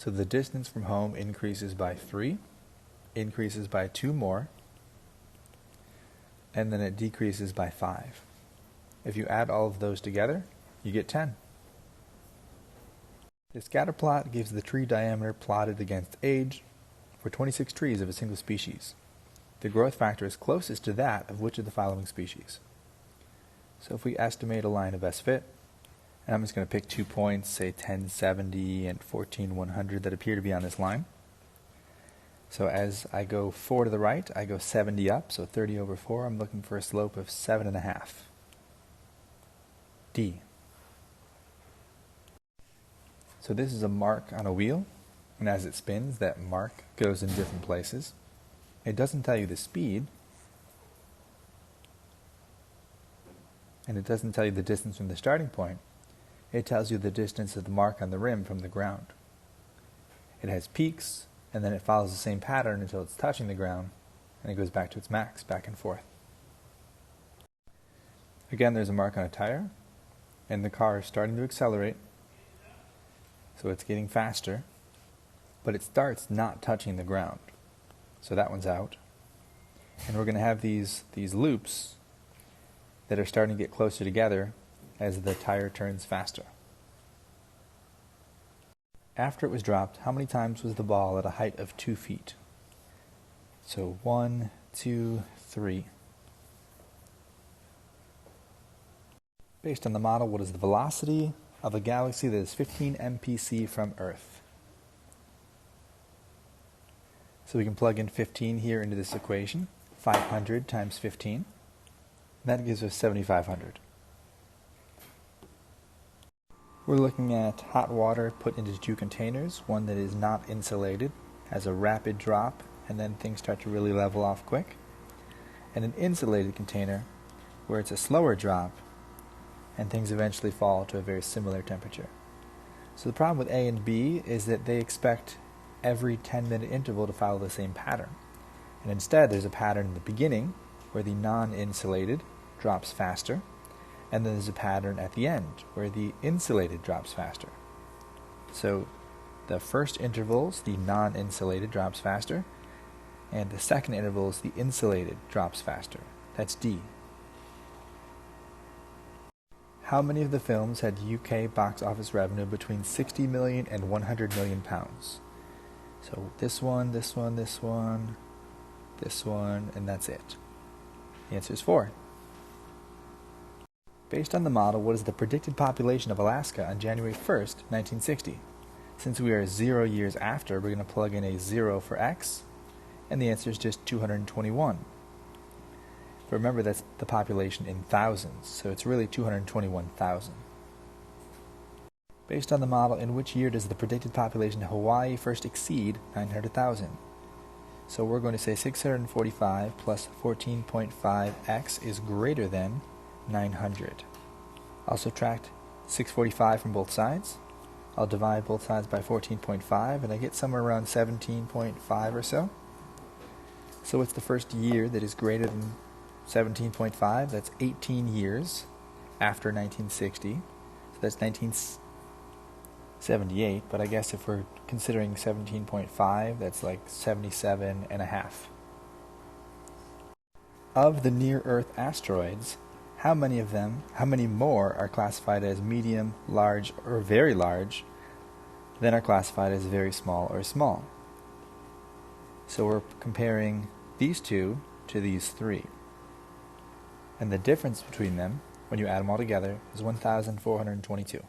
So the distance from home increases by 3, increases by 2 more, and then it decreases by 5. If you add all of those together, you get 10. The scatter plot gives the tree diameter plotted against age for 26 trees of a single species. The growth factor is closest to that of which of the following species? So if we estimate a line of best fit, and I'm just going to pick 2 points, say 1070 and 14100 that appear to be on this line. So as I go 4 to the right, I go 70 up, so 30 over 4, I'm looking for a slope of 7.5. D. So this is a mark on a wheel, and as it spins, that mark goes in different places. It doesn't tell you the speed, and it doesn't tell you the distance from the starting point. It tells you the distance of the mark on the rim from the ground. It has peaks, and then it follows the same pattern until it's touching the ground, and it goes back to its max, back and forth. Again, there's a mark on a tire, and the car is starting to accelerate, so it's getting faster, but it starts not touching the ground. So that one's out. And we're going to have these loops that are starting to get closer together as the tire turns faster. After it was dropped, how many times was the ball at a height of 2 feet? So 1, 2, 3. Based on the model, what is the velocity of a galaxy that is 15 mpc from Earth? So we can plug in 15 here into this equation. 500 times 15. That gives us 7,500. We're looking at hot water put into 2 containers, one that is not insulated, has a rapid drop, and then things start to really level off quick, and an insulated container where it's a slower drop and things eventually fall to a very similar temperature. So the problem with A and B is that they expect every 10-minute interval to follow the same pattern. And instead there's a pattern in the beginning where the non-insulated drops faster, and then there's a pattern at the end where the insulated drops faster. So the first intervals, the non-insulated drops faster, and the second intervals, the insulated drops faster. That's D. How many of the films had UK box office revenue between 60 million and 100 million pounds? So this one, this one, this one, this one, and that's it. The answer is 4. Based on the model, what is the predicted population of Alaska on January 1st, 1960? Since we are 0 years after, we're going to plug in a 0 for X, and the answer is just 221. But remember, that's the population in thousands, so it's really 221,000. Based on the model, in which year does the predicted population of Hawaii first exceed 900,000? So we're going to say 645 plus 14.5x is greater than 900. I'll subtract 645 from both sides. I'll divide both sides by 14.5, and I get somewhere around 17.5 or so. So what's the first year that is greater than 17.5? That's 18 years after 1960. So that's 1978, but I guess if we're considering 17.5, that's like 77 and a half. Of the near-Earth asteroids, how many more are classified as medium, large, or very large than are classified as very small or small? So we're comparing these two to these 3. And the difference between them, when you add them all together, is 1,422.